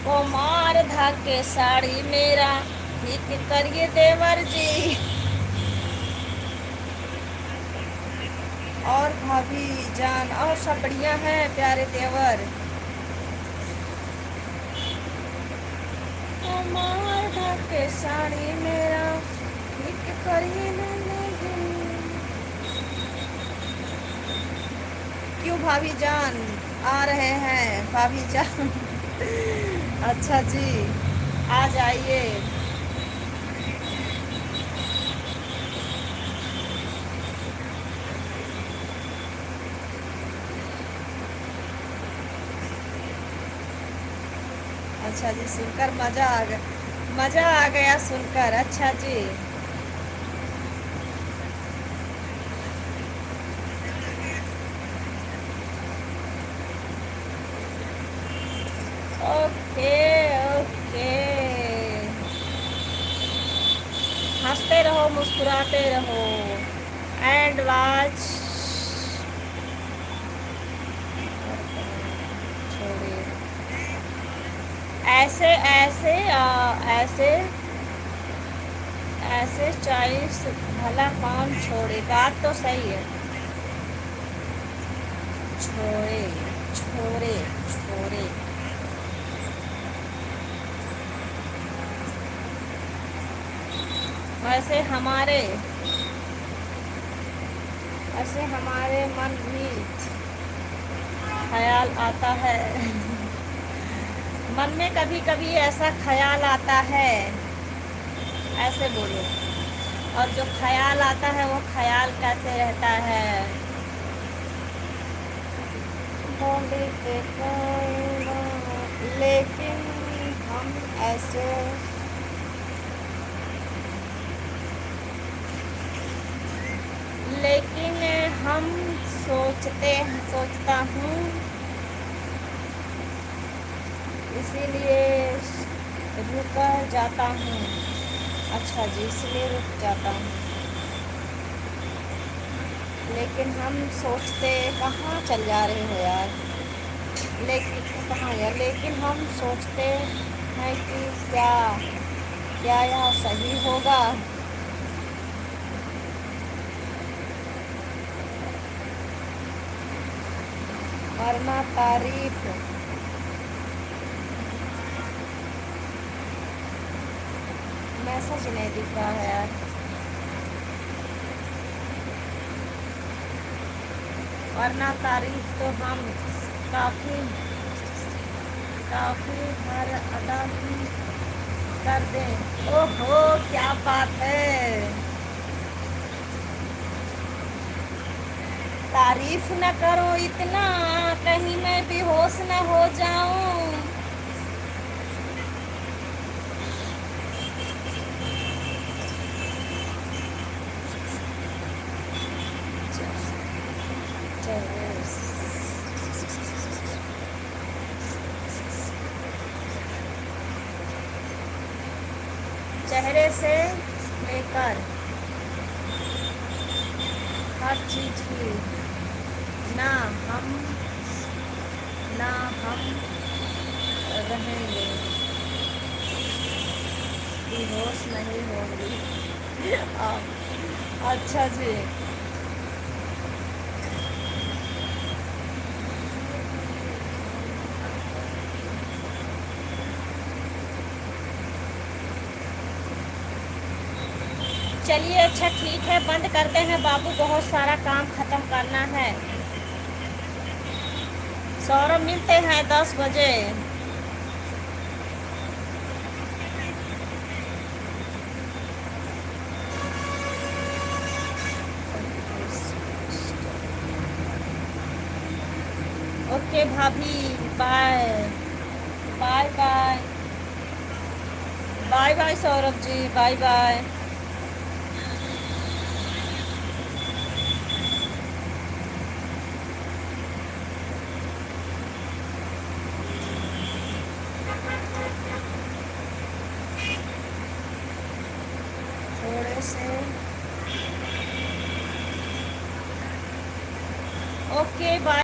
कुमार धाके साड़ी मेरा ठीक करिए देवर जी। और भाभी जान और सब बढ़िया है प्यारे देवर। कुमार धाके साड़ी मेरा ठीक करिए नन्हे जी। क्यों भाभी जान आ रहे हैं भाभी जान। अच्छा जी, आ जाइए। अच्छा जी, सुनकर मज़ा आ गया, मज़ा आ गया सुनकर। अच्छा जी। Okay okay. हंसते रहो मुस्कुराते रहो एंड वॉच। छोड़िए ऐसे ऐसे ऐसे ऐसे चॉइस भला कौन छोड़े। बात तो सही है। छोड़े छोड़े छोड़े। वैसे हमारे वैसे हमारे मन भी ख्याल आता है। मन में कभी कभी ऐसा ख्याल आता है। ऐसे बोलो। और जो ख्याल आता है वो ख्याल कैसे रहता है। बोले के कहना, लेकिन हम ऐसे लेकिन हम सोचता हूँ इसीलिए रुक जाता हूँ। अच्छा जी, इसलिए रुक जाता हूँ। लेकिन हम सोचते कहाँ चल जा रहे हो यार। लेकिन कहाँ यार, लेकिन हम सोचते हैं कि क्या क्या यह सही होगा। वरना तारीफ मैसेज नहीं दिख रहा है यार। वरना तारीफ तो हम काफ़ी काफ़ी हर अदा की कर दें। ओहो क्या बात है। तारीफ न करो इतना, कहीं मैं बेहोश न हो जाऊं। चेहरे से लेकर हर चीज की ना हम ना हम रहेंगे, बेहोश नहीं होंगी। अच्छा जी। चलिए अच्छा ठीक है, बंद करते हैं बाबू, बहुत सारा काम ख़त्म करना है। सौरभ मिलते हैं 10 बजे। ओके भाभी, bye bye bye. Bye bye Saurabh ji, bye bye. थोड़े से ओके बाय।